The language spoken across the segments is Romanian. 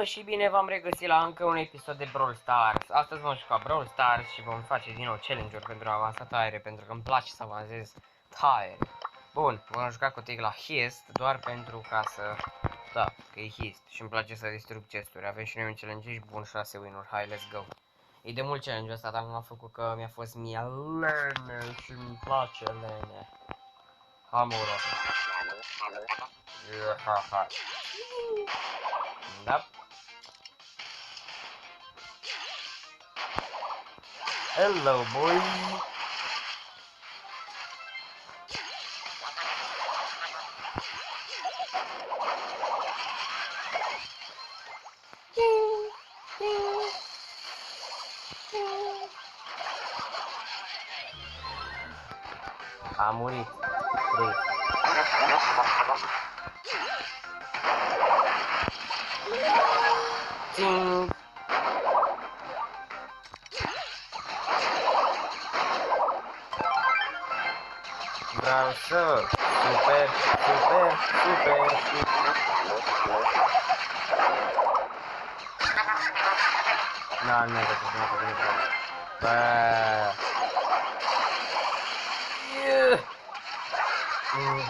și bine v-am regăsit la încă un episod de Brawl Stars. Astăzi vom juca Brawl Stars și vom face din nou challenge-uri pentru a avansa tare, pentru că îmi place să avansez tare. Bun, vom juca cu la Hist doar pentru ca să... Da, că e Hist și îmi place să distrug chesturi. Avem și noi un challenge și bun 6 win-uri. Hai, let's go. E de mult challenge-ul ăsta, dar l-am făcut că mi-a fost mie lene și îmi place lene. Am o roată. Da. Hello, boy. A murit. 3. Ting. Vreau să super. Nu,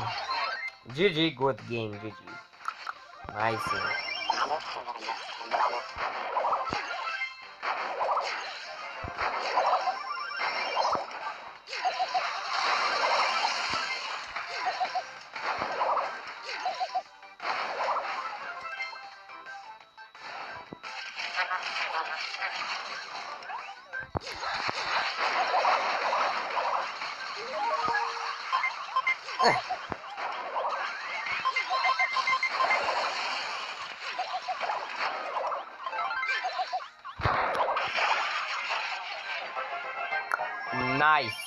GG, good game, GG. Nice. Nice.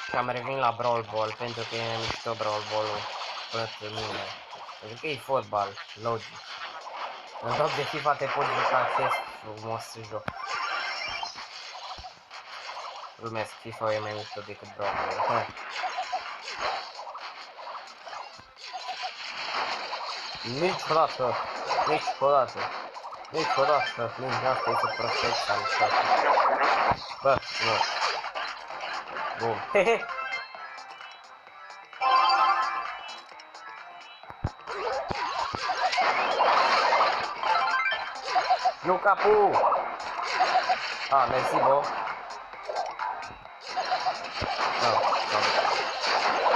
Și am revenit la Brawl Ball pentru că e mișto Brawl Ball-ul pentru mine. Pentru că e fotbal, logic. În loc de FIFA te poți juca acest frumos joc. Glumesc, FIFA e mai mișto decât Brawl Ball. Niciodată, nici asta este perfect alistat. Bă, nu. Bun. Hehe. Nu capul. Ah, mersi, bă.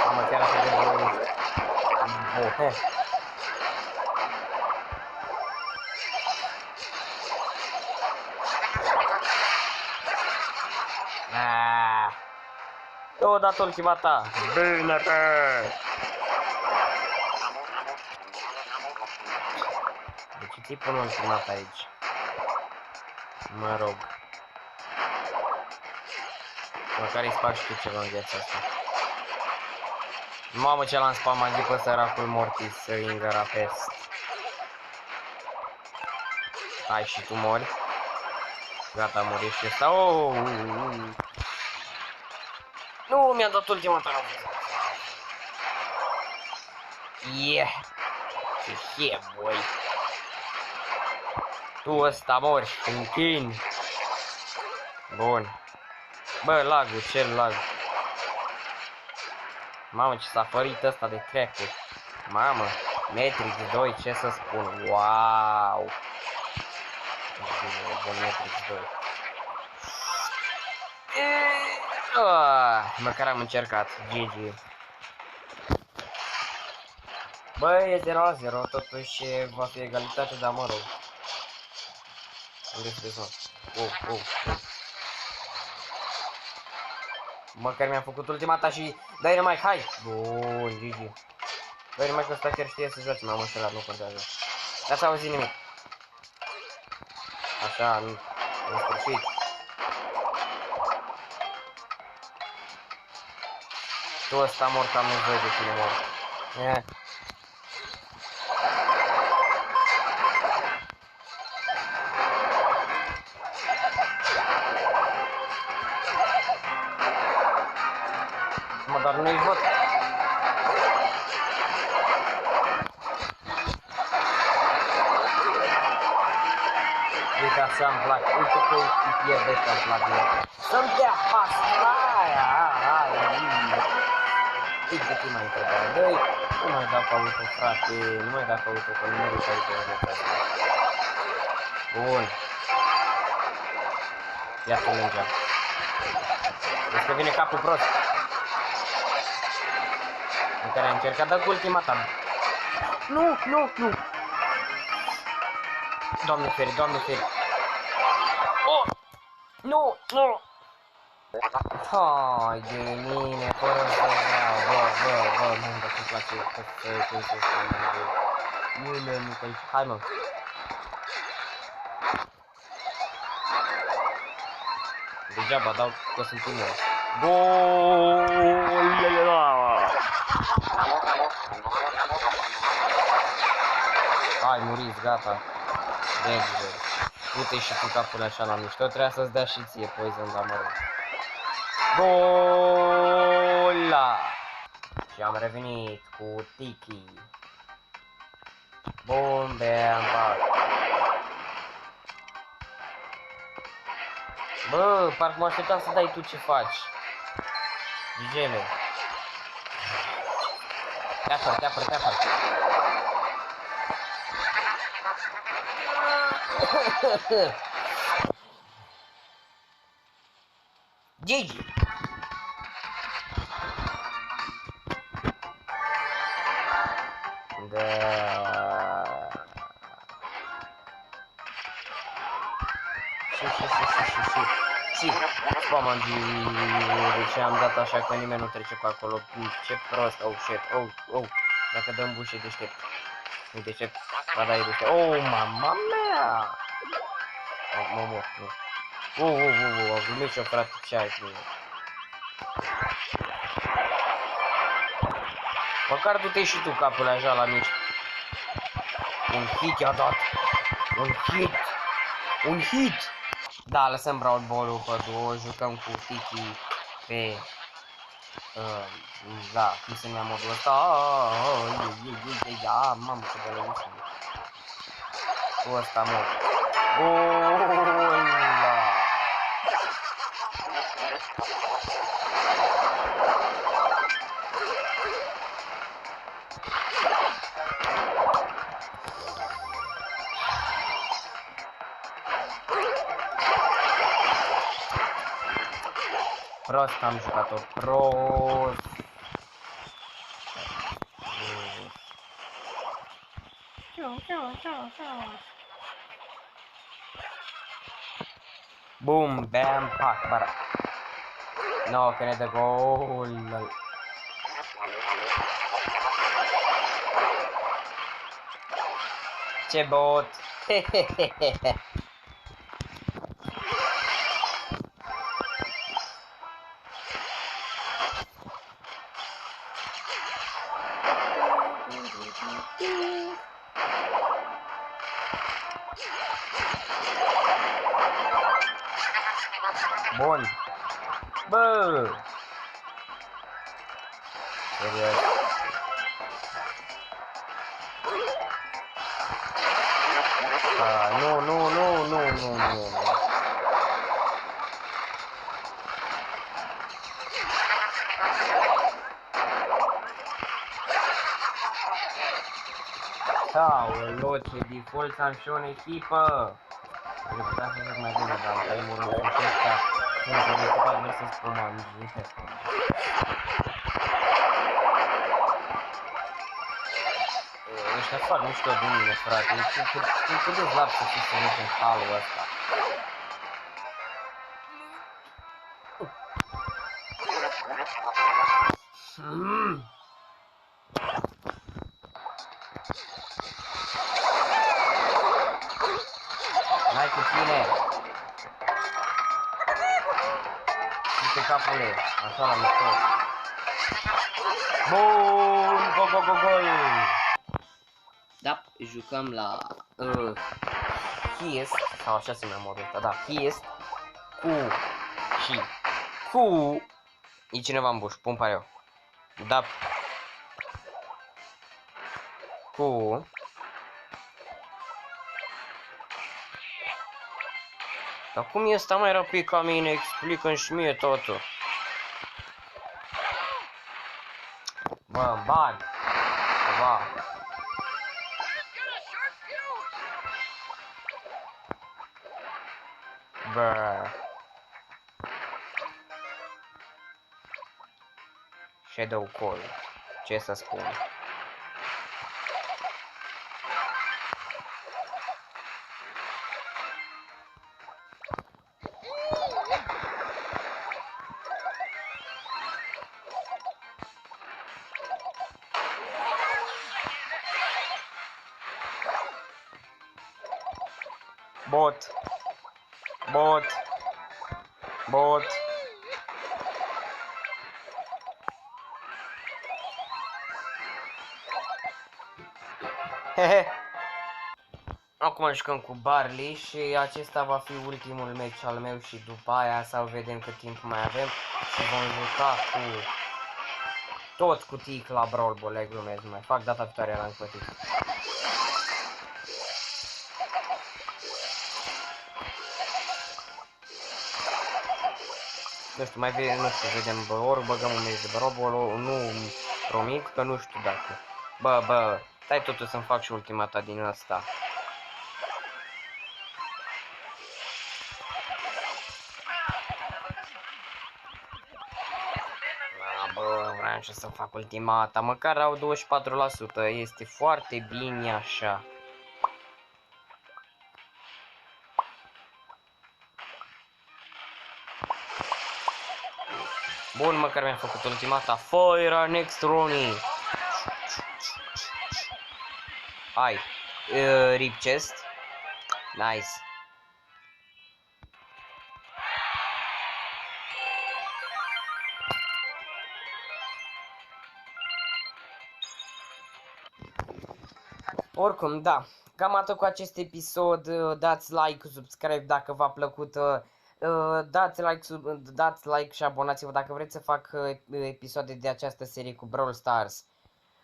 Mamă, chiar așa de bun. Bun. Tu dat ultima ta. Bine-te! Deci ți pun ultima ta aici. Mă rog. Măcar îi spargi tu ceva în viața asta. Mamă, ce l-am spamat de pe săracul Mortis să ingăra pest. Hai și tu mori. Gata, a murit și ăsta. Nu, mi-a dat ultima ta. Yeah. Yeah, boy. Tu ăsta mori, închini. Bun. Bă, lagul, ce lag. Mamă, ce s-a fărit ăsta de track-uri. Mamă, Matrix 2, ce să spun. Wow. Bun, Matrix 2. Măcar am încercat. GG. Bă, e 0-0, totuși va fi egalitate, dar mă rog. Unde sunteți, mă? Măcar mi-am făcut ultima ta și Dynamite, hai! Bun, GG. Dynamite că ăsta chiar știe să joace, m-am înșelat, nu contează. N-ați auzit nimic. Așa, în sfârșit. Tu ăsta mor, că am nevoie de tine, mor. Mă, dar nu-i văd. așa îmi plac. Uite că îi pierde ăștia, îmi plac mie. Să-mi dea pas la aia. Uite ce mai întrebare. Dă-i. Nu mai dau pe auto, frate. Nu mai dau pe auto, că nu merită auto în viața asta. Bun. Ia-ți mingea. Vezi că vine capul prost. În care ai încercat, dă cu ultima ta. Nu. Doamne feri, Doamne feri. Oh! Nu! Hai de mine, fără să vreau. Bă, nu-mi dă ce-mi place că să nu că hai mă. Degeaba dau că sunt tine. Gol! Hai, muriți, gata. Dege. Uite și tu capul așa la mișto, trebuia să-ți dea și ție poison, dar mă rog. Gola! Și am revenit cu Tiki. Bun, bam, pac. Bă, parcă mă așteptam să dai tu ce faci. GG-le. Te apăr. GG. Și de ce am dat așa că nimeni nu trece pe acolo. Ce prost, oh shit, oh. Dacă dăm bușe deștept. Nu deștept, ba da e deștept. Oh, mama mea! Mă mor, nu. Am glumit și-o, frate, ce ai cu mine? Măcar du-te și tu capul așa la mici. Un hit i-a dat. Un hit. Da, lăsăm Brawl Ball-ul pe două, jucăm cu Tiki pe... da, cum se numea modul ăsta? Mamă, ce de lăuță. Cu ăsta, mă. Gola! Prost am jucat-o, prost. Boom, bam, pac, bara. No, că ne dă gol. Ce bot. Bun. Bă. Serios. Nu. Aoleu, ce default am și o echipă. Cred că putea să joc mai bine, dar în primul rând cu ăsta sunt o echipă adversă spumanjite. Ăștia fac mișto de mine, frate. Cât de slab să fii să mergi în halul ăsta. N-ai cu tine. Uite capule, așa la mișto. Bun, gol. Da, jucăm la Hiest, sau așa se numea modul ăsta, da, Hiest cu e cineva în buș, pun pare eu. Da. Cu Dar cum e ăsta mai rapid ca mine? Explică-mi și mie totul. Bă, îmi bag. Ceva. Bă. Shadow Call. Ce să spun? Bot. Bot. Bot. Hehe. Acum jucăm cu Barley și acesta va fi ultimul meci al meu și după aia să vedem cât timp mai avem și vom juca cu tot cu Ticla Brawl Ball, le glumesc, mai fac data viitoare la încătit. Nu știu, mai vedem, nu știu, vedem, bă, ori băgăm un meci de Brawl Ball, nu promit că nu știu dacă. Bă, stai totul să-mi fac și ultimata din asta. Bă, vreau și să fac ultimata, măcar au 24%, este foarte bine așa. Bun, măcar mi-am făcut ultimata. Fire next Ronnie. Hai. Rip chest. Nice. Oricum, da. Cam atât cu acest episod. Dați like, subscribe dacă v-a plăcut. Dați like și abonați-vă dacă vreți să fac episoade de această serie cu Brawl Stars.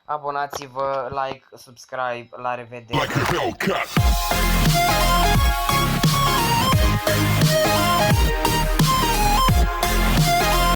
Abonați-vă, like, subscribe, la revedere! Like